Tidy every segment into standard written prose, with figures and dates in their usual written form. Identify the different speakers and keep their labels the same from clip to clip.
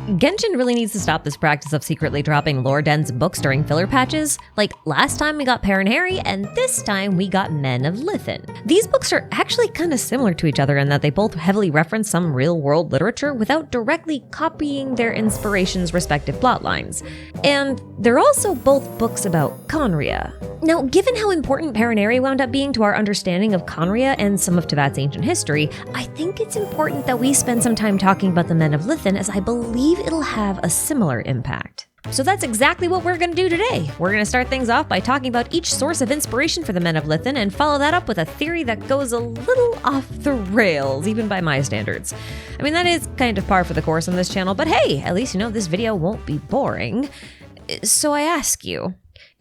Speaker 1: Genshin really needs to stop this practice of secretly dropping lore-dense books during filler patches. Like, last time we got khaenri'ah, and this time we got Men of Lithin. These books are actually kind of similar to each other in that they both heavily reference some real-world literature without directly copying their inspiration's respective plotlines. And they're also both books about khaenri'ah. Now, given how important khaenri'ah wound up being to our understanding of khaenri'ah and some of Teyvat's ancient history, I think it's important that we spend some time talking about the Men of Lithin, as I believe it'll have a similar impact. So that's exactly what we're going to do today. We're going to start things off by talking about each source of inspiration for the Men of Lithin and follow that up with a theory that goes a little off the rails, even by my standards. I mean, that is kind of par for the course on this channel, but hey, at least you know this video won't be boring. So I ask you,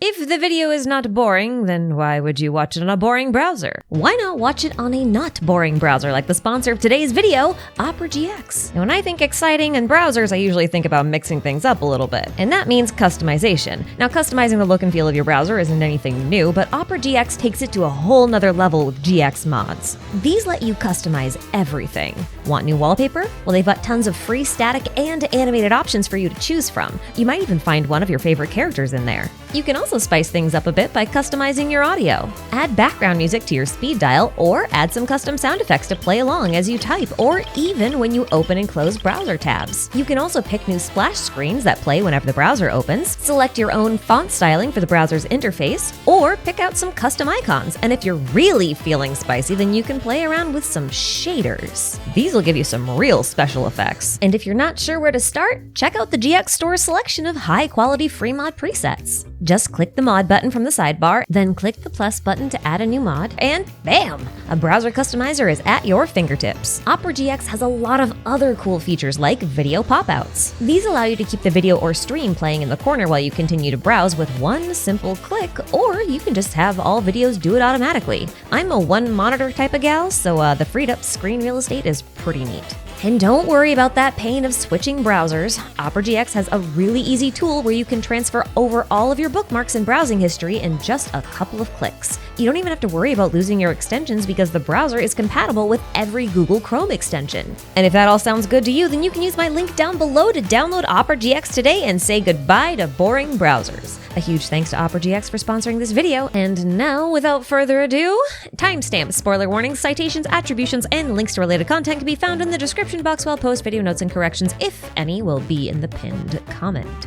Speaker 1: if the video is not boring, then why would you watch it on a boring browser? Why not watch it on a not boring browser like the sponsor of today's video, Opera GX? Now, when I think exciting and browsers, I usually think about mixing things up a little bit, and that means customization. Now, customizing the look and feel of your browser isn't anything new, but Opera GX takes it to a whole nother level with GX mods. These let you customize everything. Want new wallpaper? Well, they've got tons of free static and animated options for you to choose from. You might even find one of your favorite characters in there. You can also spice things up a bit by customizing your audio. Add background music to your speed dial, or add some custom sound effects to play along as you type, or even when you open and close browser tabs. You can also pick new splash screens that play whenever the browser opens, select your own font styling for the browser's interface, or pick out some custom icons. And if you're really feeling spicy, then you can play around with some shaders. These will give you some real special effects. And if you're not sure where to start, check out the GX Store's selection of high-quality free mod presets. Just click the mod button from the sidebar, then click the plus button to add a new mod, and bam! A browser customizer is at your fingertips. Opera GX has a lot of other cool features like video pop-outs. These allow you to keep the video or stream playing in the corner while you continue to browse with one simple click, or you can just have all videos do it automatically. I'm a one monitor type of gal, so the freed up screen real estate is pretty neat. And don't worry about that pain of switching browsers. Opera GX has a really easy tool where you can transfer over all of your bookmarks and browsing history in just a couple of clicks. You don't even have to worry about losing your extensions because the browser is compatible with every Google Chrome extension. And if that all sounds good to you, then you can use my link down below to download Opera GX today and say goodbye to boring browsers. A huge thanks to Opera GX for sponsoring this video, and now, without further ado, timestamps, spoiler warnings, citations, attributions, and links to related content can be found in the description box, while post video notes and corrections, if any, will be in the pinned comment.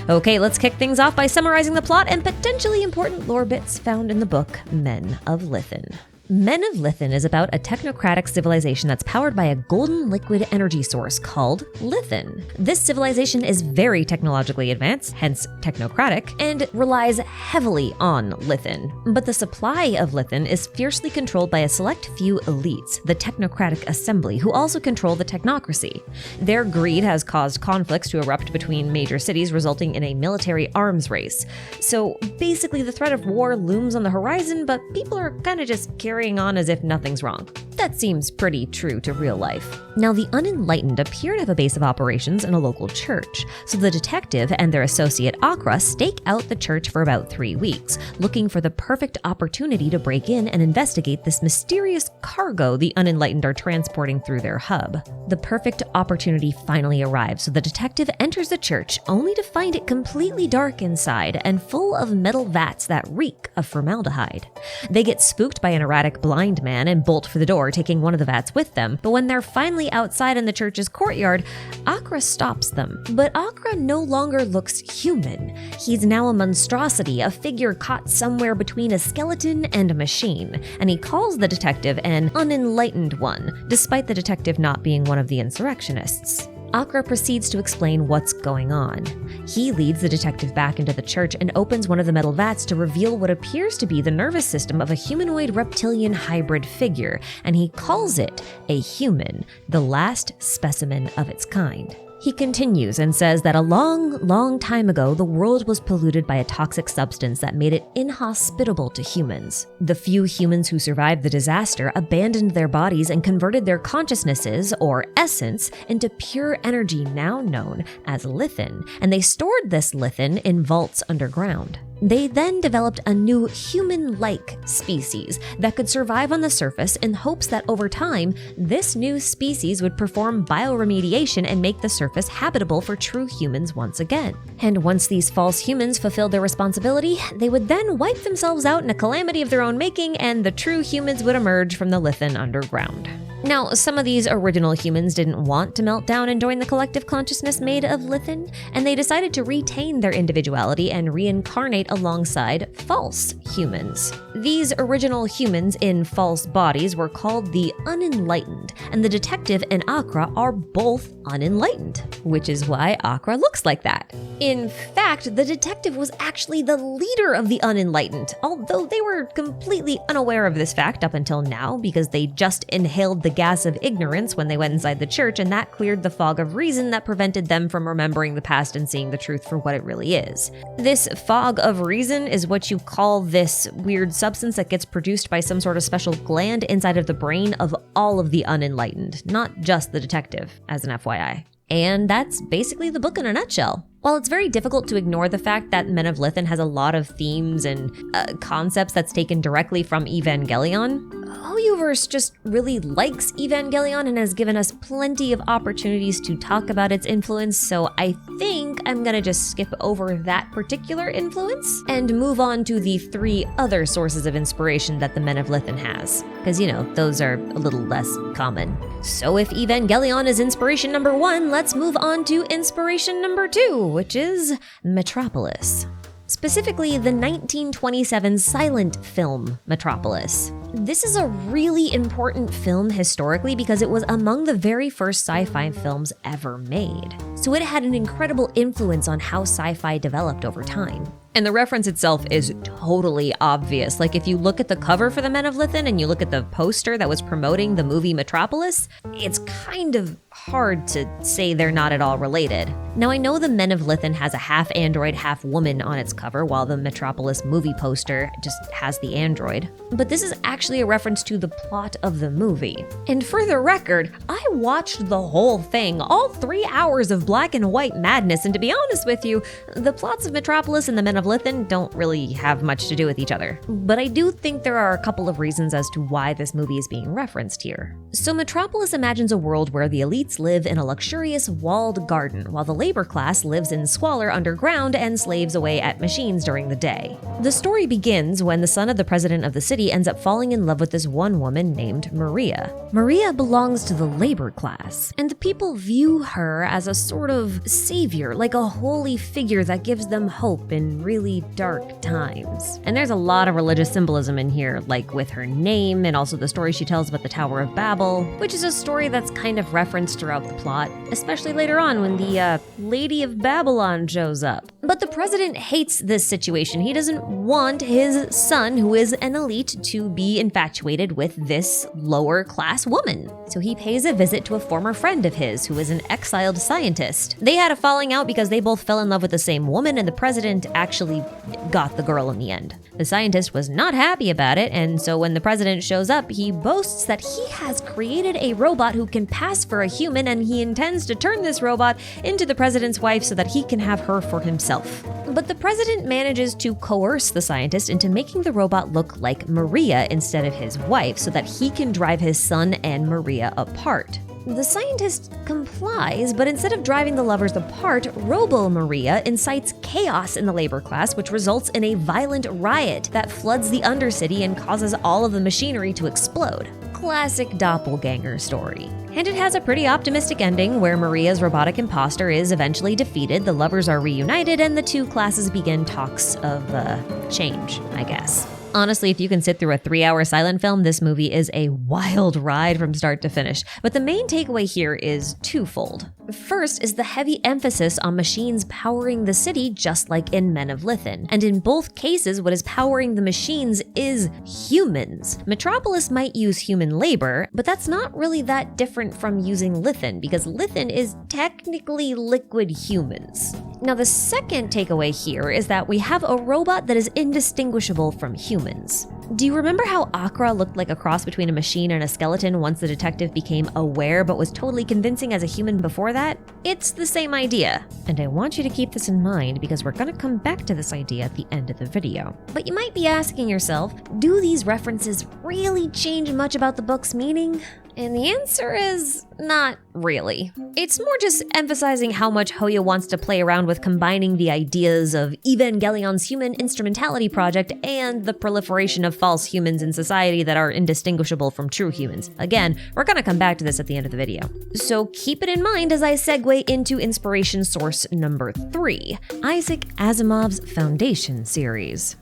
Speaker 1: Okay, let's kick things off by summarizing the plot and potentially important lore bits found in the book Men of Lithin. Men of Lithin is about a technocratic civilization that's powered by a golden liquid energy source called Lithin. This civilization is very technologically advanced, hence technocratic, and relies heavily on Lithin. But the supply of Lithin is fiercely controlled by a select few elites, the Technocratic Assembly, who also control the technocracy. Their greed has caused conflicts to erupt between major cities, resulting in a military arms race. So basically, the threat of war looms on the horizon, but people are kind of just carrying on as if nothing's wrong. That seems pretty true to real life. Now, the unenlightened appear to have a base of operations in a local church, so the detective and their associate Akra stake out the church for about 3 weeks, looking for the perfect opportunity to break in and investigate this mysterious cargo the unenlightened are transporting through their hub. The perfect opportunity finally arrives, so the detective enters the church only to find it completely dark inside and full of metal vats that reek of formaldehyde. They get spooked by an erratic blind man and bolt for the door, taking one of the vats with them, but when they're finally outside in the church's courtyard, Akra stops them. But Akra no longer looks human. He's now a monstrosity, a figure caught somewhere between a skeleton and a machine, and he calls the detective an unenlightened one, despite the detective not being one of the insurrectionists. Akra proceeds to explain what's going on. He leads the detective back into the church and opens one of the metal vats to reveal what appears to be the nervous system of a humanoid reptilian hybrid figure, and he calls it a human, the last specimen of its kind. He continues and says that a long time ago, the world was polluted by a toxic substance that made it inhospitable to humans. The few humans who survived the disaster abandoned their bodies and converted their consciousnesses, or essence, into pure energy now known as Lithin, and they stored this Lithin in vaults underground. They then developed a new human-like species that could survive on the surface in hopes that over time, this new species would perform bioremediation and make the surface habitable for true humans once again. And once these false humans fulfilled their responsibility, they would then wipe themselves out in a calamity of their own making, and the true humans would emerge from the Lithin underground. Now, some of these original humans didn't want to melt down and join the collective consciousness made of Lithin, and they decided to retain their individuality and reincarnate alongside false humans. These original humans in false bodies were called the Unenlightened, and the detective and Akra are both unenlightened, which is why Akra looks like that. In fact, the detective was actually the leader of the Unenlightened, although they were completely unaware of this fact up until now because they just inhaled the gas of ignorance when they went inside the church, and that cleared the fog of reason that prevented them from remembering the past and seeing the truth for what it really is. This fog of reason is what you call this weird substance that gets produced by some sort of special gland inside of the brain of all of the unenlightened, not just the detective, as an FYI. And that's basically the book in a nutshell. While it's very difficult to ignore the fact that Men of Lithin has a lot of themes and concepts that's taken directly from Evangelion, HoYoverse just really likes Evangelion and has given us plenty of opportunities to talk about its influence, so I think I'm gonna just skip over that particular influence and move on to the 3 other sources of inspiration that the Men of Lithin has, because those are a little less common. So if Evangelion is inspiration number 1, let's move on to inspiration number 2, which is Metropolis. Specifically, the 1927 silent film Metropolis. This is a really important film historically because it was among the very first sci-fi films ever made. So it had an incredible influence on how sci-fi developed over time. And the reference itself is totally obvious. Like if you look at the cover for the Men of Lithin and you look at the poster that was promoting the movie Metropolis, it's kind of hard to say they're not at all related. Now I know the Men of Lithin has a half android, half woman on its cover, while the Metropolis movie poster just has the android. But this is actually a reference to the plot of the movie. And for the record, I watched the whole thing, all 3 hours of black and white madness, and to be honest with you, the plots of Metropolis and the Men of Lithin don't really have much to do with each other. But I do think there are a couple of reasons as to why this movie is being referenced here. So Metropolis imagines a world where the elites live in a luxurious walled garden, while the labor class lives in squalor underground and slaves away at machines during the day. The story begins when the son of the president of the city ends up falling in love with this one woman named Maria. Maria belongs to the labor class, and the people view her as a sort of savior, like a holy figure that gives them hope in really dark times. And there's a lot of religious symbolism in here, like with her name and also the story she tells about the Tower of Babel, which is a story that's kind of referenced throughout the plot, especially later on when the Lady of Babylon shows up. But the president hates this situation. He doesn't want his son, who is an elite, to be infatuated with this lower class woman. So he pays a visit to a former friend of his, who is an exiled scientist. They had a falling out because they both fell in love with the same woman, and the president actually got the girl in the end. The scientist was not happy about it, and so when the president shows up, he boasts that he has created a robot who can pass for a human, and he intends to turn this robot into the president's wife so that he can have her for himself. But the president manages to coerce the scientist into making the robot look like Maria instead of his wife so that he can drive his son and Maria apart. The scientist complies, but instead of driving the lovers apart, Robo-Maria incites chaos in the labor class, which results in a violent riot that floods the Undercity and causes all of the machinery to explode. Classic doppelganger story. And it has a pretty optimistic ending where Maria's robotic imposter is eventually defeated, the lovers are reunited, and the two classes begin talks of change, I guess. Honestly, if you can sit through a 3-hour silent film, this movie is a wild ride from start to finish. But the main takeaway here is twofold. First is the heavy emphasis on machines powering the city, just like in Men of Lithin. And in both cases, what is powering the machines is humans. Metropolis might use human labor, but that's not really that different from using Lithin, because Lithin is technically liquid humans. Now, the second takeaway here is that we have a robot that is indistinguishable from humans. Do you remember how Akra looked like a cross between a machine and a skeleton once the detective became aware but was totally convincing as a human before that? It's the same idea. And I want you to keep this in mind because we're gonna come back to this idea at the end of the video. But you might be asking yourself, do these references really change much about the book's meaning? And the answer is not really. It's more just emphasizing how much Hoya wants to play around with combining the ideas of Evangelion's human instrumentality project and the proliferation of false humans in society that are indistinguishable from true humans. Again, we're gonna come back to this at the end of the video. So keep it in mind as I segue into inspiration source number 3, Isaac Asimov's Foundation series.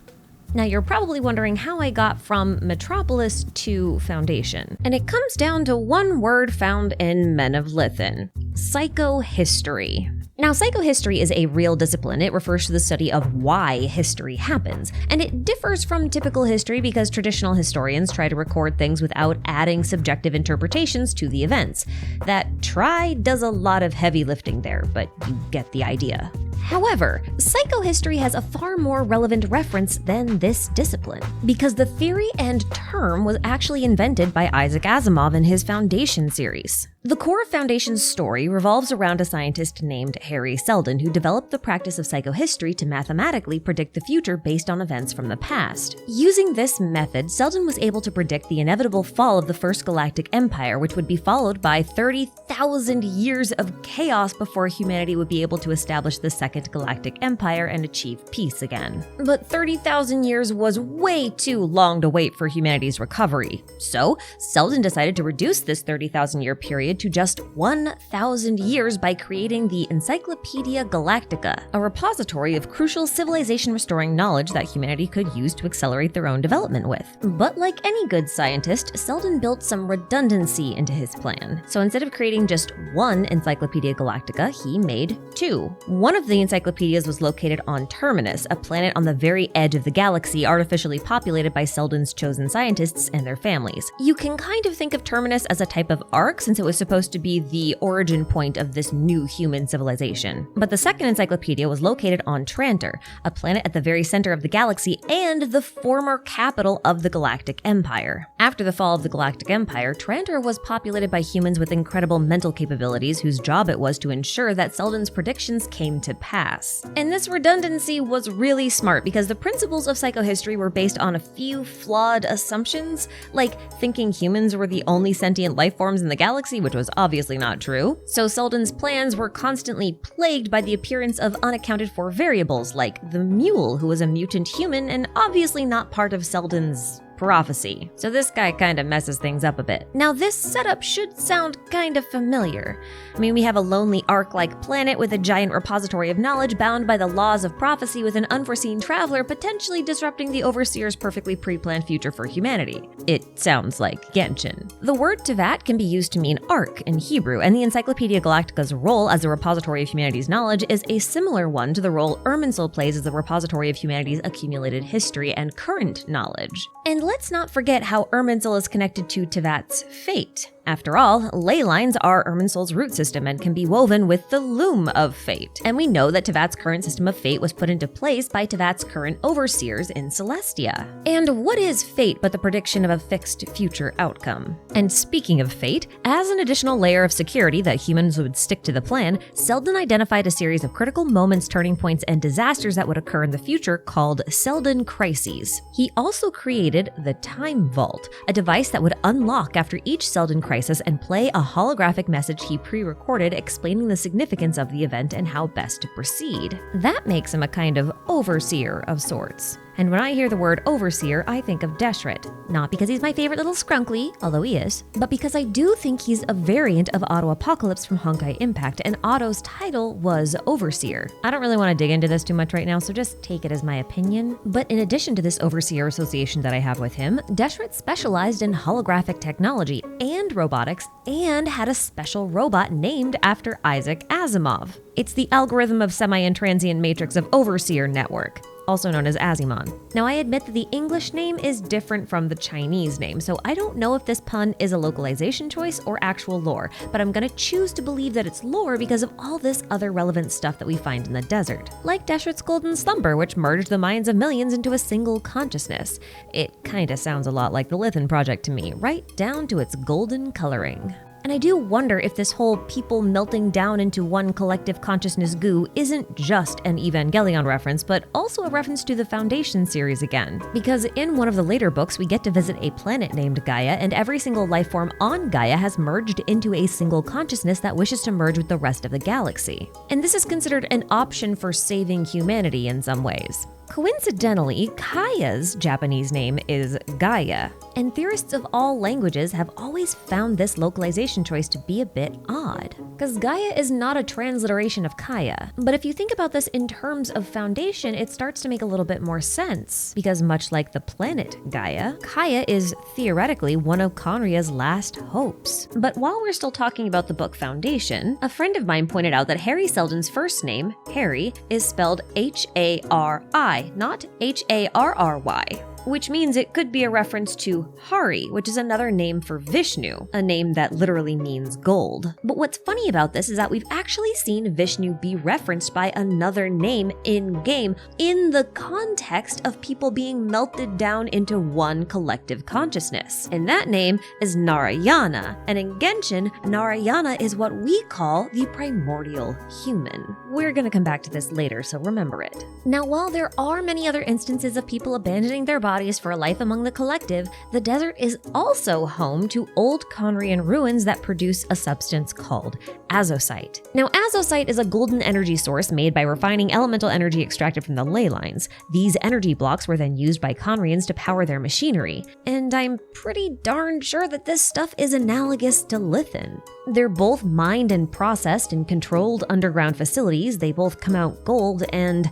Speaker 1: Now you're probably wondering how I got from Metropolis to Foundation. And it comes down to one word found in Men of Lithin: psychohistory. Now, psychohistory is a real discipline. It refers to the study of why history happens. And it differs from typical history because traditional historians try to record things without adding subjective interpretations to the events. That try does a lot of heavy lifting there, but you get the idea. However, psychohistory has a far more relevant reference than this discipline, because the theory and term was actually invented by Isaac Asimov in his Foundation series. The core of Foundation's story revolves around a scientist named Harry Seldon who developed the practice of psychohistory to mathematically predict the future based on events from the past. Using this method, Seldon was able to predict the inevitable fall of the First Galactic Empire, which would be followed by 30,000 years of chaos before humanity would be able to establish the Second Galactic Empire and achieve peace again. But 30,000 years was way too long to wait for humanity's recovery. So, Seldon decided to reduce this 30,000 year period to just 1,000 years by creating the Encyclopedia Galactica, a repository of crucial civilization-restoring knowledge that humanity could use to accelerate their own development with. But like any good scientist, Seldon built some redundancy into his plan. So instead of creating just one Encyclopedia Galactica, he made 2. One of the encyclopedias was located on Terminus, a planet on the very edge of the galaxy artificially populated by Seldon's chosen scientists and their families. You can kind of think of Terminus as a type of ark since it was supposed to be the origin point of this new human civilization. But the second encyclopedia was located on Trantor, a planet at the very center of the galaxy and the former capital of the Galactic Empire. After the fall of the Galactic Empire, Trantor was populated by humans with incredible mental capabilities whose job it was to ensure that Seldon's predictions came to pass. And this redundancy was really smart because the principles of psychohistory were based on a few flawed assumptions, like thinking humans were the only sentient life forms in the galaxy, which was obviously not true. So Seldon's plans were constantly plagued by the appearance of unaccounted for variables like the mule, who was a mutant human and obviously not part of Seldon's prophecy. So this guy kind of messes things up a bit. Now this setup should sound kind of familiar. I mean, we have a lonely ark-like planet with a giant repository of knowledge bound by the laws of prophecy with an unforeseen traveler potentially disrupting the Overseer's perfectly pre-planned future for humanity. It sounds like Genshin. The word Tevat can be used to mean ark in Hebrew, and the Encyclopedia Galactica's role as a repository of humanity's knowledge is a similar one to the role Irminsul plays as a repository of humanity's accumulated history and current knowledge. And let's not forget how Irminsul is connected to Tevat's fate. After all, ley lines are Irminsul's root system and can be woven with the loom of fate. And we know that Tevat's current system of fate was put into place by Tevat's current overseers in Celestia. And what is fate but the prediction of a fixed future outcome? And speaking of fate, as an additional layer of security that humans would stick to the plan, Seldon identified a series of critical moments, turning points, and disasters that would occur in the future called Seldon Crises. He also created the Time Vault, a device that would unlock after each Seldon crisis and play a holographic message he pre-recorded explaining the significance of the event and how best to proceed. That makes him a kind of overseer of sorts. And when I hear the word overseer, I think of Deshret. Not because he's my favorite little scrunkly, although he is, but because I do think he's a variant of Otto Apocalypse from Honkai Impact, and Otto's title was Overseer. I don't really want to dig into this too much right now, so just take it as my opinion. But in addition to this overseer association that I have with him, Deshret specialized in holographic technology and robotics, and had a special robot named after Isaac Asimov. It's the algorithm of semi and transient matrix of Overseer network. also known as Asimov. Now, I admit that the English name is different from the Chinese name, so I don't know if this pun is a localization choice or actual lore, but I'm gonna choose to believe that it's lore because of all this other relevant stuff that we find in the desert. Like Deshet's golden slumber, which merged the minds of millions into a single consciousness. It kinda sounds a lot like the Lithin project to me, right down to its golden coloring. And I do wonder if this whole people melting down into one collective consciousness goo isn't just an Evangelion reference, but also a reference to the Foundation series again. Because in one of the later books, we get to visit a planet named Gaia, and every single life form on Gaia has merged into a single consciousness that wishes to merge with the rest of the galaxy. And this is considered an option for saving humanity in some ways. Coincidentally, Kaia's Japanese name is Gaia, and theorists of all languages have always found this localization choice to be a bit odd. Because Gaia is not a transliteration of Kaya, but if you think about this in terms of Foundation, it starts to make a little bit more sense. Because much like the planet Gaia, Kaya is theoretically one of khaenri'ah's last hopes. But while we're still talking about the book Foundation, a friend of mine pointed out that Hari Seldon's first name, Hari, is spelled H-A-R-I, not H-A-R-R-Y. Which means it could be a reference to Hari, which is another name for Vishnu, a name that literally means gold. But what's funny about this is that we've actually seen Vishnu be referenced by another name in-game in the context of people being melted down into one collective consciousness. And that name is Narayana, and in Genshin, Narayana is what we call the primordial human. We're gonna come back to this later, so remember it. Now, while there are many other instances of people abandoning their bodies for a life among the collective, the desert is also home to old khaenri'ah ruins that produce a substance called azosite. Now, azosite is a golden energy source made by refining elemental energy extracted from the ley lines. These energy blocks were then used by khaenri'ahs to power their machinery, and I'm pretty darn sure that this stuff is analogous to Lithin. They're both mined and processed in controlled underground facilities, they both come out gold, and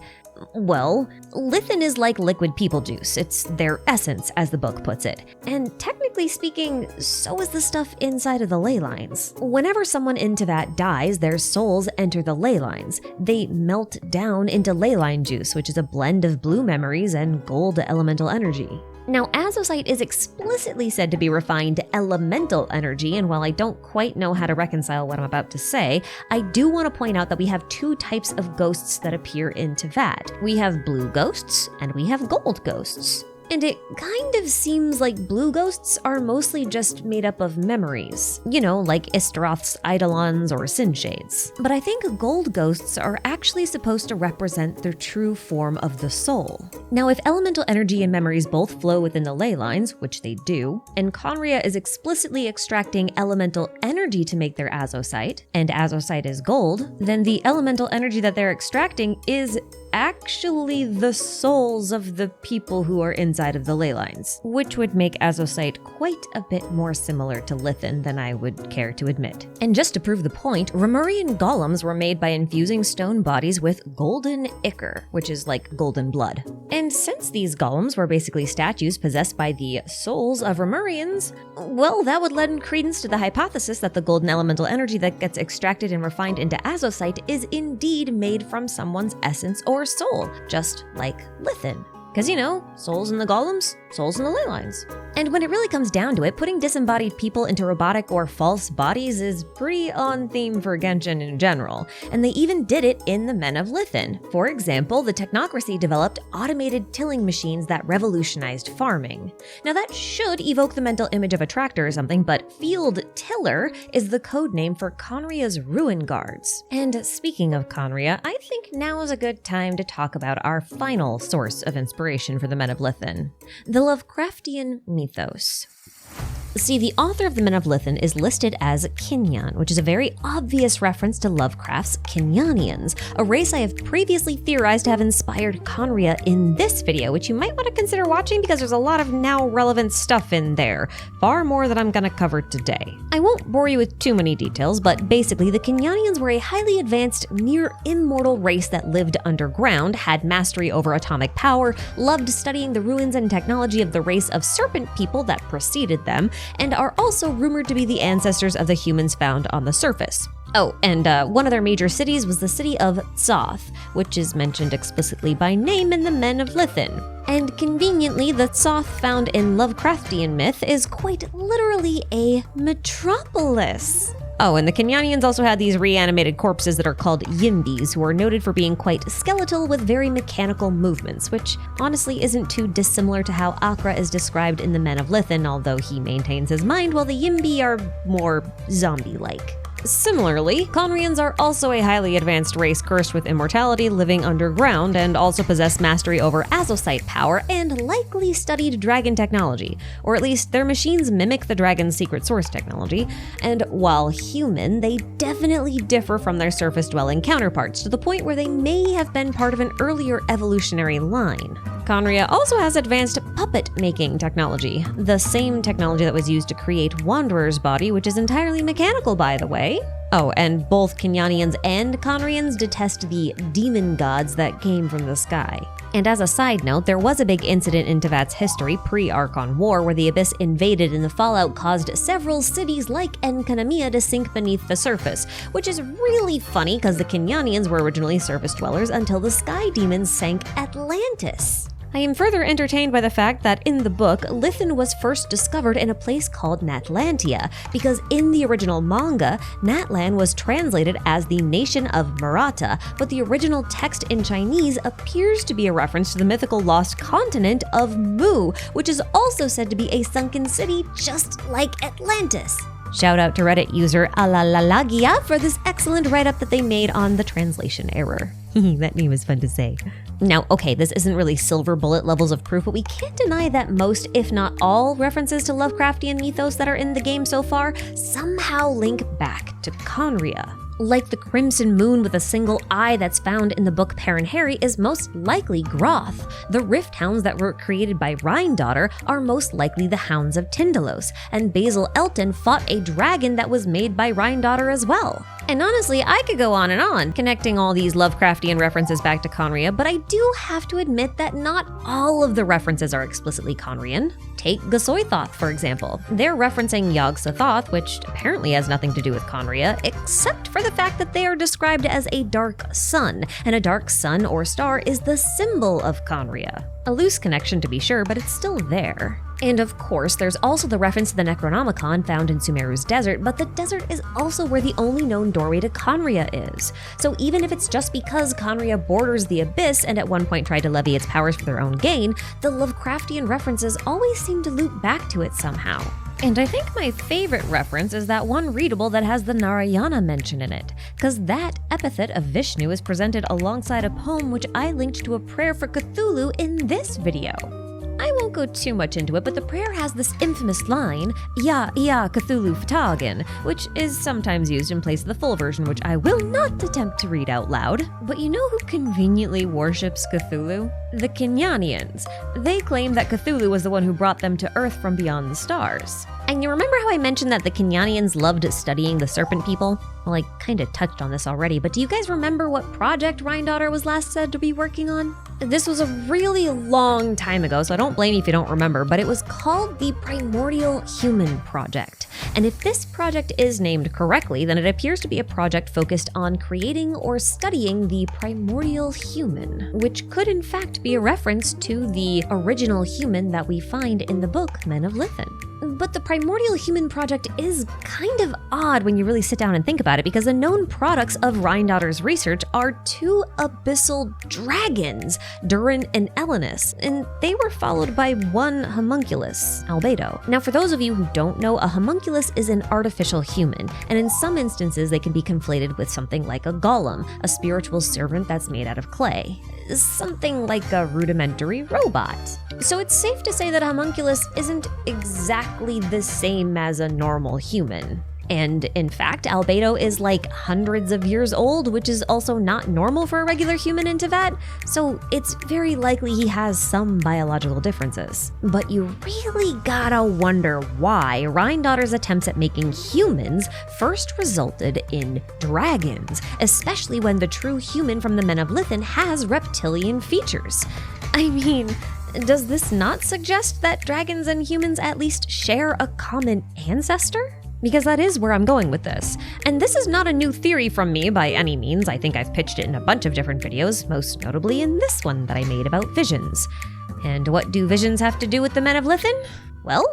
Speaker 1: well, Lithin is like liquid people juice. It's their essence, as the book puts it. And technically speaking, so is the stuff inside of the ley lines. Whenever someone in Teyvat dies, their souls enter the ley lines. They melt down into ley line juice, which is a blend of blue memories and gold elemental energy. Now, azosite is explicitly said to be refined elemental energy, and while I don't quite know how to reconcile what I'm about to say, I do want to point out that we have two types of ghosts that appear in Teyvat. We have blue ghosts, and we have gold ghosts. And it kind of seems like blue ghosts are mostly just made up of memories. You know, like Istaroth's Eidolons or Sin Shades. But I think gold ghosts are actually supposed to represent the true form of the soul. Now, if elemental energy and memories both flow within the ley lines, which they do, and khaenri'ah is explicitly extracting elemental energy to make their azosite, and azosite is gold, then the elemental energy that they're extracting is actually the souls of the people who are inside of the ley lines, which would make azosite quite a bit more similar to Lithin than I would care to admit. And just to prove the point, Romurian golems were made by infusing stone bodies with golden ichor, which is like golden blood. And since these golems were basically statues possessed by the souls of Romurians, well, that would lend credence to the hypothesis that the golden elemental energy that gets extracted and refined into azosite is indeed made from someone's essence or soul, just like Lithin. Because, you know, souls in the golems, souls in the ley lines. And when it really comes down to it, putting disembodied people into robotic or false bodies is pretty on theme for Genshin in general, and they even did it in the Men of Lithin. For example, the technocracy developed automated tilling machines that revolutionized farming. Now that should evoke the mental image of a tractor or something, but field tiller is the code name for khaenri'ah's ruin guards. And speaking of khaenri'ah, I think now is a good time to talk about our final source of inspiration for the Men of Lithin, the Lovecraftian mythos. See, the author of the Men of Lithin is listed as Kinyan, which is a very obvious reference to Lovecraft's Kinyanians, a race I have previously theorized to have inspired khaenri'ah in this video, which you might want to consider watching because there's a lot of now relevant stuff in there, far more than I'm going to cover today. I won't bore you with too many details, but basically the Kinyanians were a highly advanced, near-immortal race that lived underground, had mastery over atomic power, loved studying the ruins and technology of the race of serpent people that preceded them, and are also rumored to be the ancestors of the humans found on the surface. Oh, and one of their major cities was the city of Tsoth, which is mentioned explicitly by name in the Men of Lithin. And conveniently, the Tsoth found in Lovecraftian myth is quite literally a metropolis. Oh, and the Kenyanians also had these reanimated corpses that are called yimbis, who are noted for being quite skeletal with very mechanical movements, which honestly isn't too dissimilar to how Akra is described in the Men of Lithin, although he maintains his mind while the yimbi are more zombie-like. Similarly, khaenri'ahs are also a highly advanced race cursed with immortality living underground and also possess mastery over azosite power and likely studied dragon technology, or at least their machines mimic the dragon's secret source technology, and while human, they definitely differ from their surface-dwelling counterparts to the point where they may have been part of an earlier evolutionary line. Khaenri'ah also has advanced puppet-making technology, the same technology that was used to create Wanderer's body, which is entirely mechanical, by the way. Oh, and both Kenyanians and khaenri'ahs detest the demon gods that came from the sky. And as a side note, there was a big incident in Tevat's history pre-Archon War where the Abyss invaded and the fallout caused several cities like Enkanamiya to sink beneath the surface, which is really funny because the Kenyanians were originally surface dwellers until the sky demons sank Atlantis. I am further entertained by the fact that in the book, Lithin was first discovered in a place called Natlantia, because in the original manga, Natlan was translated as the nation of Maratta, but the original text in Chinese appears to be a reference to the mythical lost continent of Mu, which is also said to be a sunken city just like Atlantis. Shout out to Reddit user Alalalagia for this excellent write-up that they made on the translation error. That name is fun to say. Now, okay, this isn't really silver bullet levels of proof, but we can't deny that most, if not all, references to Lovecraftian mythos that are in the game so far somehow link back to khaenri'ah. Like the crimson moon with a single eye that's found in the book Pari is most likely Groth. The rift hounds that were created by Rhine-Daughter are most likely the Hounds of Tyndalos, and Basil Elton fought a dragon that was made by Rhine-Daughter as well. And honestly, I could go on, connecting all these Lovecraftian references back to khaenri'ah, but I do have to admit that not all of the references are explicitly Khaenri'an. Take Gasoithoth, for example. They're referencing Yog-Sothoth, which apparently has nothing to do with khaenri'ah, except for the fact that they are described as a dark sun, and a dark sun or star is the symbol of khaenri'ah. A loose connection to be sure, but it's still there. And of course, there's also the reference to the Necronomicon found in Sumeru's desert, but the desert is also where the only known doorway to khaenri'ah is. So even if it's just because khaenri'ah borders the Abyss and at one point tried to levy its powers for their own gain, the Lovecraftian references always seem to loop back to it somehow. And I think my favorite reference is that one readable that has the Narayana mention in it, because that epithet of Vishnu is presented alongside a poem which I linked to a prayer for Cthulhu in this video. I won't go too much into it, but the prayer has this infamous line, Ya Ia Cthulhu Ftagan, which is sometimes used in place of the full version, which I will not attempt to read out loud. But you know who conveniently worships Cthulhu? The Kenyanians. They claim that Cthulhu was the one who brought them to Earth from beyond the stars. And you remember how I mentioned that the Kenyanians loved studying the serpent people? Well, I kinda touched on this already, but do you guys remember what project Rhine-Daughter was last said to be working on? This was a really long time ago, so I don't blame you if you don't remember, but it was called the Primordial Human Project. And if this project is named correctly, then it appears to be a project focused on creating or studying the primordial human, which could in fact be a reference to the original human that we find in the book Men of Lithin. But the Primordial Human Project is kind of odd when you really sit down and think about it, because the known products of Rhine-Daughter's research are two abyssal dragons, Durin and Elenus, and they were followed by one homunculus, Albedo. Now, for those of you who don't know, a homunculus is an artificial human, and in some instances they can be conflated with something like a golem, a spiritual servant that's made out of clay. Something like a rudimentary robot. So it's safe to say that a homunculus isn't exactly the same as a normal human. And in fact, Albedo is like hundreds of years old, which is also not normal for a regular human in Tevat, so it's very likely he has some biological differences. But you really gotta wonder why Rhine-Daughter's attempts at making humans first resulted in dragons, especially when the true human from the Men of Lithin has reptilian features. I mean, does this not suggest that dragons and humans at least share a common ancestor? because that is where I'm going with this. And this is not a new theory from me by any means. I think I've pitched it in a bunch of different videos, most notably in this one that I made about visions. And what do visions have to do with the Men of Lithin? Well,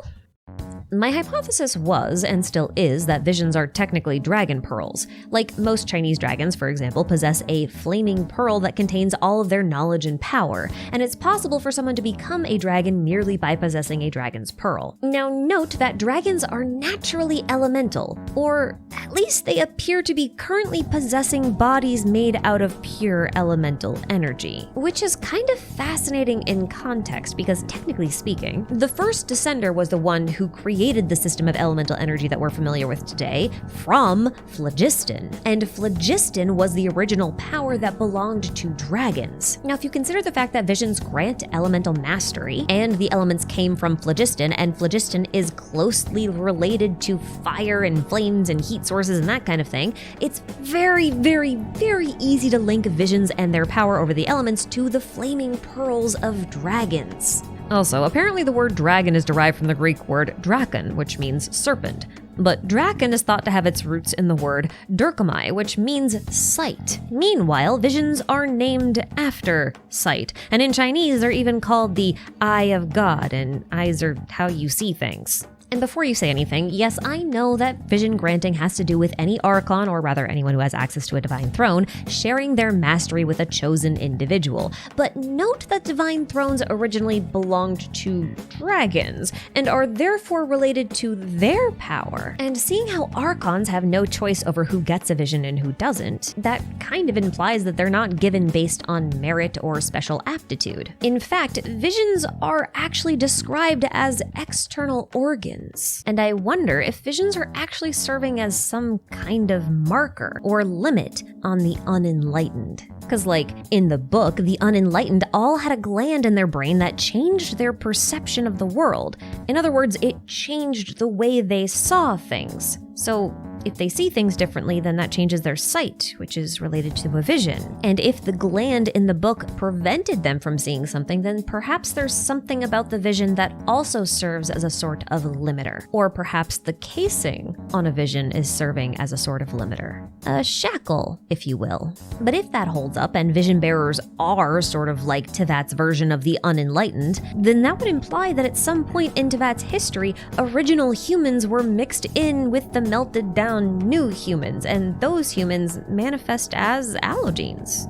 Speaker 1: my hypothesis was, and still is, that visions are technically dragon pearls. Like most Chinese dragons, for example, possess a flaming pearl that contains all of their knowledge and power, and it's possible for someone to become a dragon merely by possessing a dragon's pearl. Now note that dragons are naturally elemental, or at least they appear to be currently possessing bodies made out of pure elemental energy. Which is kind of fascinating in context, because technically speaking, the first descender was the one who created the system of elemental energy that we're familiar with today from phlogiston. And phlogiston was the original power that belonged to dragons. Now, if you consider the fact that visions grant elemental mastery, and the elements came from phlogiston, and phlogiston is closely related to fire and flames and heat sources and that kind of thing, it's very, very, very easy to link visions and their power over the elements to the flaming pearls of dragons. Also, apparently the word dragon is derived from the Greek word drakon, which means serpent. But drakon is thought to have its roots in the word durkamai, which means sight. Meanwhile, visions are named after sight, and in Chinese they're even called the eye of God, and eyes are how you see things. And before you say anything, yes, I know that vision granting has to do with any Archon, or rather anyone who has access to a divine throne, sharing their mastery with a chosen individual. But note that divine thrones originally belonged to dragons, and are therefore related to their power. And seeing how Archons have no choice over who gets a vision and who doesn't, that kind of implies that they're not given based on merit or special aptitude. In fact, visions are actually described as external organs. And I wonder if visions are actually serving as some kind of marker or limit on the unenlightened. Because like in the book, the unenlightened all had a gland in their brain that changed their perception of the world. In other words, it changed the way they saw things. So if they see things differently, then that changes their sight, which is related to a vision. And if the gland in the book prevented them from seeing something, then perhaps there's something about the vision that also serves as a sort of limiter. Or perhaps the casing on a vision is serving as a sort of limiter. A shackle, if you will. But if that holds up and vision bearers are sort of like Tevat's version of the unenlightened, then that would imply that at some point in Tevat's history, original humans were mixed in with the melted down new humans, and those humans manifest as allogenes,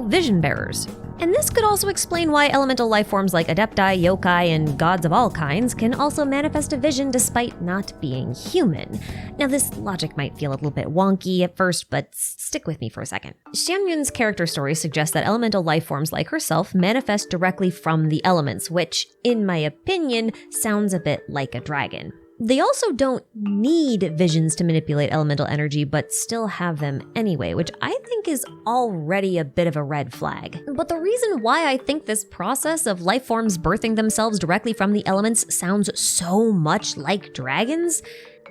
Speaker 1: vision bearers. And this could also explain why elemental life forms like adepti, yokai, and gods of all kinds can also manifest a vision despite not being human. Now, this logic might feel a little bit wonky at first, but stick with me for a second. Xianyun's character story suggests that elemental life forms like herself manifest directly from the elements, which, in my opinion, sounds a bit like a dragon. They also don't need visions to manipulate elemental energy, but still have them anyway, which I think is already a bit of a red flag. But the reason why I think this process of life forms birthing themselves directly from the elements sounds so much like dragons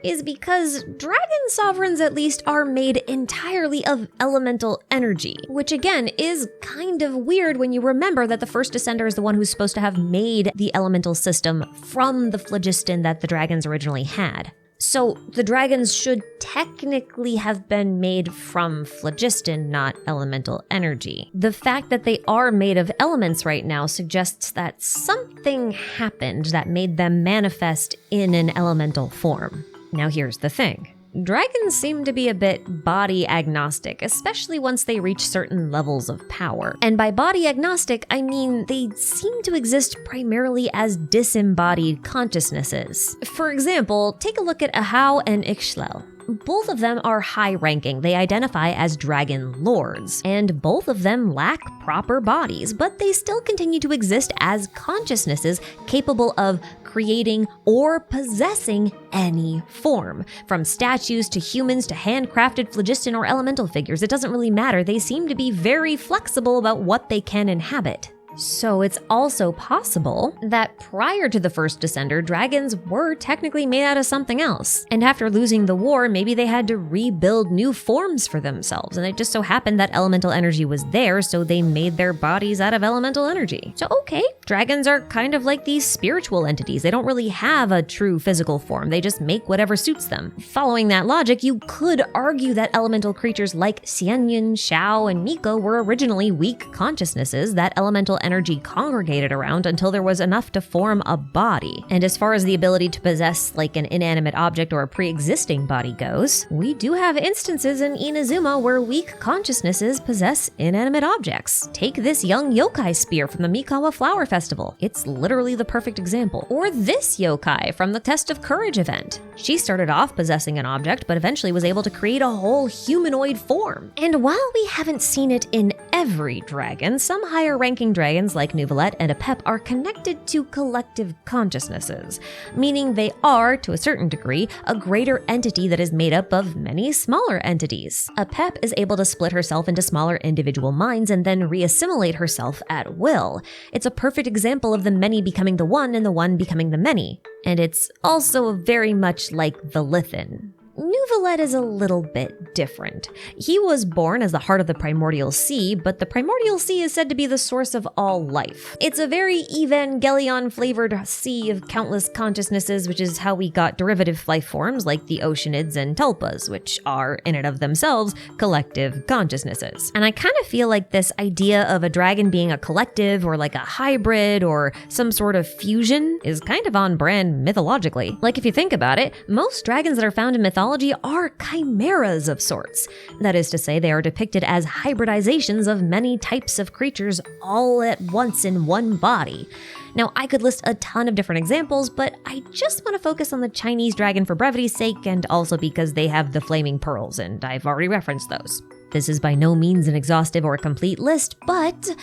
Speaker 1: is because dragon sovereigns at least are made entirely of elemental energy, which again is kind of weird when you remember that the first descender is the one who's supposed to have made the elemental system from the phlogiston that the dragons originally had. So the dragons should technically have been made from phlogiston, not elemental energy. The fact that they are made of elements right now suggests that something happened that made them manifest in an elemental form. Now here's the thing. Dragons seem to be a bit body agnostic, especially once they reach certain levels of power. And by body agnostic, I mean they seem to exist primarily as disembodied consciousnesses. For example, take a look at Ahau and Ixtlel. Both of them are high-ranking. They identify as dragon lords, and both of them lack proper bodies, but they still continue to exist as consciousnesses capable of creating or possessing any form. From statues to humans to handcrafted phlogiston or elemental figures, it doesn't really matter. They seem to be very flexible about what they can inhabit. So it's also possible that prior to the first descender, dragons were technically made out of something else. And after losing the war, maybe they had to rebuild new forms for themselves. And it just so happened that elemental energy was there, so they made their bodies out of elemental energy. So okay, dragons are kind of like these spiritual entities. They don't really have a true physical form. They just make whatever suits them. Following that logic, you could argue that elemental creatures like Xianyan, Xiao, and Miko were originally weak consciousnesses that elemental energy congregated around until there was enough to form a body. And as far as the ability to possess like an inanimate object or a pre-existing body goes, we do have instances in Inazuma where weak consciousnesses possess inanimate objects. Take this young yokai spear from the Mikawa Flower Festival. It's literally the perfect example. Or this yokai from the Test of Courage event. She started off possessing an object, but eventually was able to create a whole humanoid form. And while we haven't seen it in every dragon, some higher ranking dragons like Neuvillette and Apep are connected to collective consciousnesses, meaning they are, to a certain degree, a greater entity that is made up of many smaller entities. Apep is able to split herself into smaller individual minds and then reassimilate herself at will. It's a perfect example of the many becoming the one and the one becoming the many. And it's also very much like the Lithin. Neuvillette is a little bit different. He was born as the heart of the primordial sea, but the primordial sea is said to be the source of all life. It's a very Evangelion-flavored sea of countless consciousnesses, which is how we got derivative life forms like the Oceanids and Tulpas, which are, in and of themselves, collective consciousnesses. And I kind of feel like this idea of a dragon being a collective or like a hybrid or some sort of fusion is kind of on brand mythologically. Like if you think about it, most dragons that are found in mythology are chimeras of sorts. That is to say, they are depicted as hybridizations of many types of creatures all at once in one body. Now, I could list a ton of different examples, but I just want to focus on the Chinese dragon for brevity's sake, and also because they have the flaming pearls, and I've already referenced those. This is by no means an exhaustive or complete list, but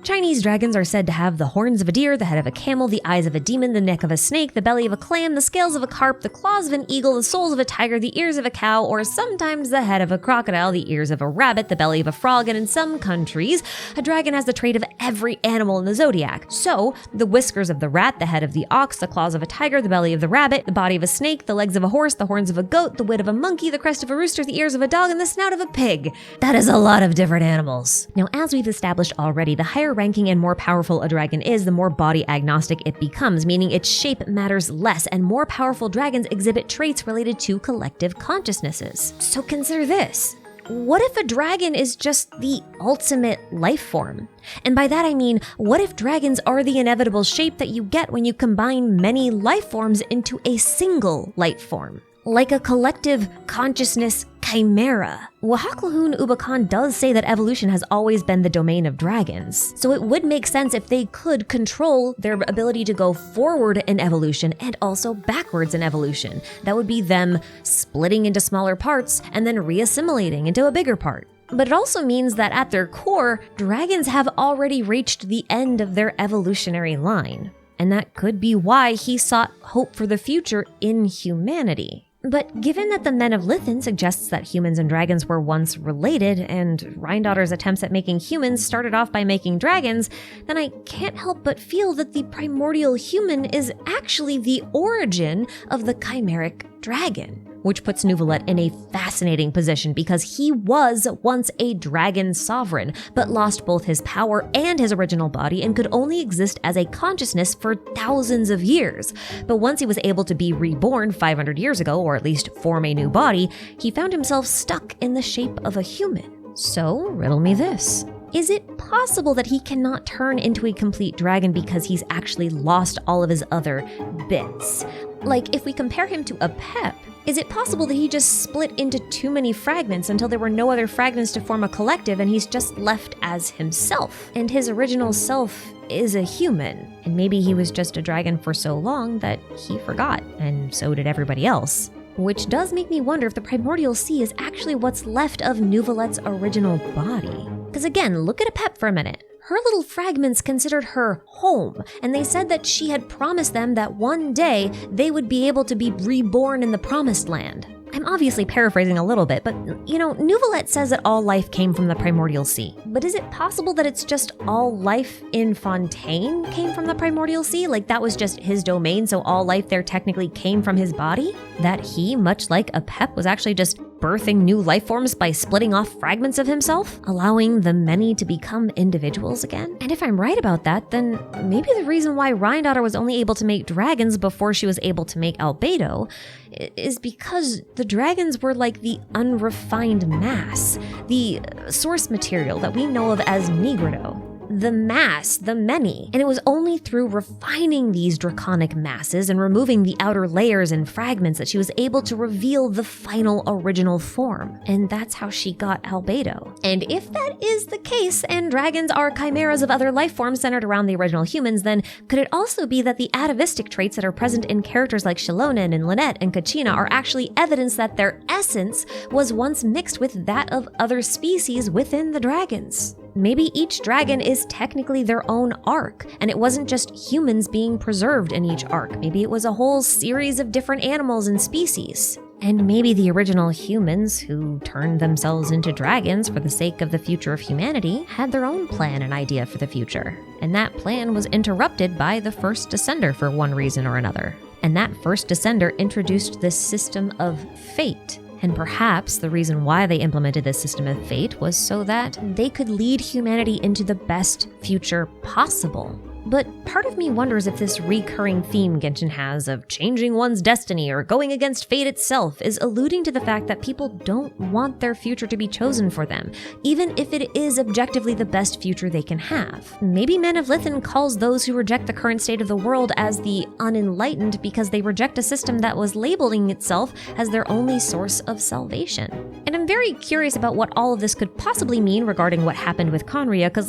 Speaker 1: Chinese dragons are said to have the horns of a deer, the head of a camel, the eyes of a demon, the neck of a snake, the belly of a clam, the scales of a carp, the claws of an eagle, the soles of a tiger, the ears of a cow, or sometimes the head of a crocodile, the ears of a rabbit, the belly of a frog, and in some countries, a dragon has the trait of every animal in the zodiac. So, the whiskers of the rat, the head of the ox, the claws of a tiger, the belly of the rabbit, the body of a snake, the legs of a horse, the horns of a goat, the wit of a monkey, the crest of a rooster, the ears of a dog, and the snout of a pig. That is a lot of different animals. Now, as we've established already, the higher ranking and more powerful a dragon is, the more body agnostic it becomes, meaning its shape matters less, and more powerful dragons exhibit traits related to collective consciousnesses. So consider this. What if a dragon is just the ultimate life form? And by that I mean, what if dragons are the inevitable shape that you get when you combine many life forms into a single life form? Like a collective consciousness chimera. Wahakluhun Ubakan does say that evolution has always been the domain of dragons, so it would make sense if they could control their ability to go forward in evolution and also backwards in evolution. That would be them splitting into smaller parts and then reassimilating into a bigger part. But it also means that at their core, dragons have already reached the end of their evolutionary line. And that could be why he sought hope for the future in humanity. But given that the Men of Lithin suggests that humans and dragons were once related, and Rhindotter's attempts at making humans started off by making dragons, then I can't help but feel that the primordial human is actually the origin of the chimeric dragon. Which puts Neuvillette in a fascinating position because he was once a dragon sovereign, but lost both his power and his original body and could only exist as a consciousness for thousands of years. But once he was able to be reborn 500 years ago, or at least form a new body, he found himself stuck in the shape of a human. So, riddle me this. Is it possible that he cannot turn into a complete dragon because he's actually lost all of his other bits? Like, if we compare him to Apep, is it possible that he just split into too many fragments until there were no other fragments to form a collective and he's just left as himself? And his original self is a human, and maybe he was just a dragon for so long that he forgot, and so did everybody else. Which does make me wonder if the primordial sea is actually what's left of Neuvillette's original body. Because again, look at Apep for a minute. Her little fragments considered her home, and they said that she had promised them that one day they would be able to be reborn in the promised land. I'm obviously paraphrasing a little bit, but Nouvelette says that all life came from the primordial sea. But is it possible that it's just all life in Fontaine came from the primordial sea? Like that was just his domain, so all life there technically came from his body? That he, much like Apep, was actually just birthing new life forms by splitting off fragments of himself, allowing the many to become individuals again? And if I'm right about that, then maybe the reason why Rheindotter was only able to make dragons before she was able to make albedo is because the dragons were like the unrefined mass, the source material that we know of as Nigredo. The mass, the many. And it was only through refining these draconic masses and removing the outer layers and fragments that she was able to reveal the final original form. And that's how she got albedo. And if that is the case, and dragons are chimeras of other life forms centered around the original humans, then could it also be that the atavistic traits that are present in characters like Shilonen and Lynette and Kachina are actually evidence that their essence was once mixed with that of other species within the dragons? Maybe each dragon is technically their own arc, and it wasn't just humans being preserved in each arc. Maybe it was a whole series of different animals and species. And maybe the original humans who turned themselves into dragons for the sake of the future of humanity had their own plan and idea for the future. And that plan was interrupted by the first descender for one reason or another. And that first descender introduced this system of fate. And perhaps the reason why they implemented this system of fate was so that they could lead humanity into the best future possible. But part of me wonders if this recurring theme Genshin has of changing one's destiny or going against fate itself is alluding to the fact that people don't want their future to be chosen for them, even if it is objectively the best future they can have. Maybe Men of Lithin calls those who reject the current state of the world as the unenlightened because they reject a system that was labeling itself as their only source of salvation. And I'm very curious about what all of this could possibly mean regarding what happened with khaenri'ah, because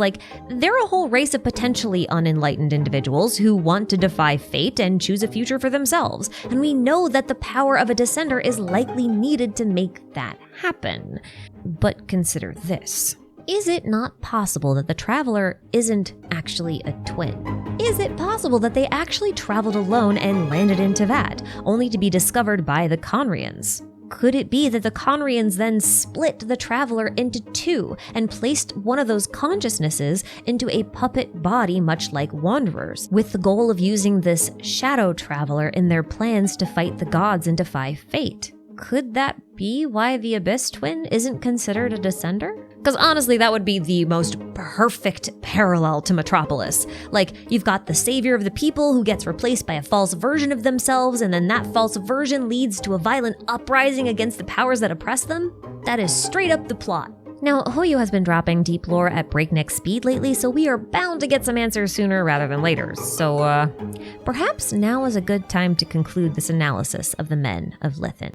Speaker 1: they're a whole race of potentially unenlightened individuals who want to defy fate and choose a future for themselves. And we know that the power of a descender is likely needed to make that happen. But consider this. Is it not possible that the traveler isn't actually a twin? Is it possible that they actually traveled alone and landed in Tevat, only to be discovered by the khaenri'ahs? Could it be that the khaenri'ahs then split the traveler into two and placed one of those consciousnesses into a puppet body much like Wanderers, with the goal of using this shadow traveler in their plans to fight the gods and defy fate? Could that be why the Abyss twin isn't considered a descender? Because honestly, that would be the most perfect parallel to Metropolis. You've got the savior of the people who gets replaced by a false version of themselves, and then that false version leads to a violent uprising against the powers that oppress them. That is straight up the plot. Now, Hoyo has been dropping deep lore at breakneck speed lately, so we are bound to get some answers sooner rather than later. So, perhaps now is a good time to conclude this analysis of the Men of Lithin.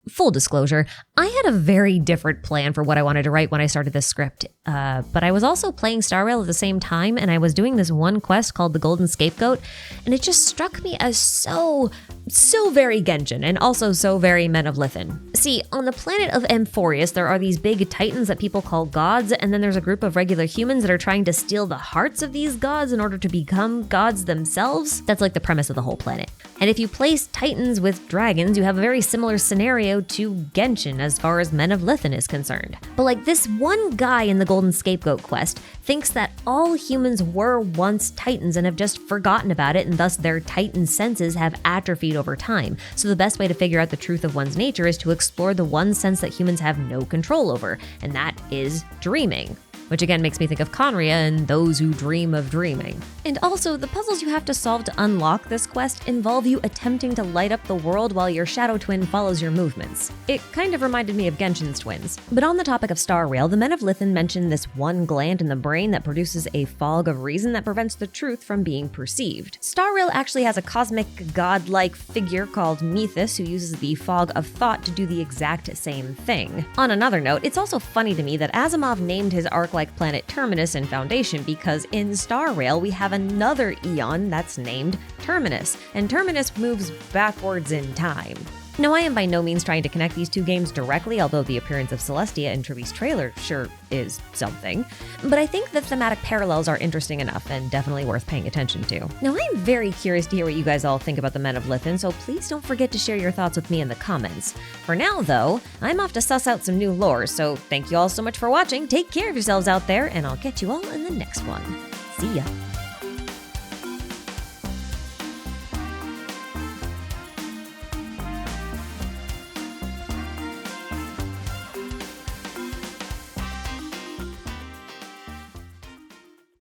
Speaker 1: Full disclosure, I had a very different plan for what I wanted to write when I started this script, but I was also playing Star Rail at the same time, and I was doing this one quest called the Golden Scapegoat, and it just struck me as so very Genshin, and also so very Men of Lithin. See, on the planet of Amphorius, there are these big titans that people call gods, and then there's a group of regular humans that are trying to steal the hearts of these gods in order to become gods themselves. That's like the premise of the whole planet. And if you place titans with dragons, you have a very similar scenario to Genshin as far as Men of Lithin is concerned. But this one guy in the Golden Scapegoat quest thinks that all humans were once titans and have just forgotten about it, and thus their titan senses have atrophied over time. So the best way to figure out the truth of one's nature is to explore the one sense that humans have no control over, and that is dreaming. Which again makes me think of khaenri'ah and those who dream of dreaming. And also, the puzzles you have to solve to unlock this quest involve you attempting to light up the world while your shadow twin follows your movements. It kind of reminded me of Genshin's twins. But on the topic of Star Rail, the Men of Lithin mention this one gland in the brain that produces a fog of reason that prevents the truth from being perceived. Star Rail actually has a cosmic god-like figure called Methus who uses the fog of thought to do the exact same thing. On another note, it's also funny to me that Asimov named his arc-like planet Terminus in Foundation because in Star Rail we have another Eon that's named Terminus, and Terminus moves backwards in time. Now, I am by no means trying to connect these two games directly, although the appearance of Celestia in Trivi's trailer sure is something. But I think the thematic parallels are interesting enough and definitely worth paying attention to. Now, I'm very curious to hear what you guys all think about the Men of Lithin, so please don't forget to share your thoughts with me in the comments. For now, though, I'm off to suss out some new lore, so thank you all so much for watching, take care of yourselves out there, and I'll catch you all in the next one. See ya!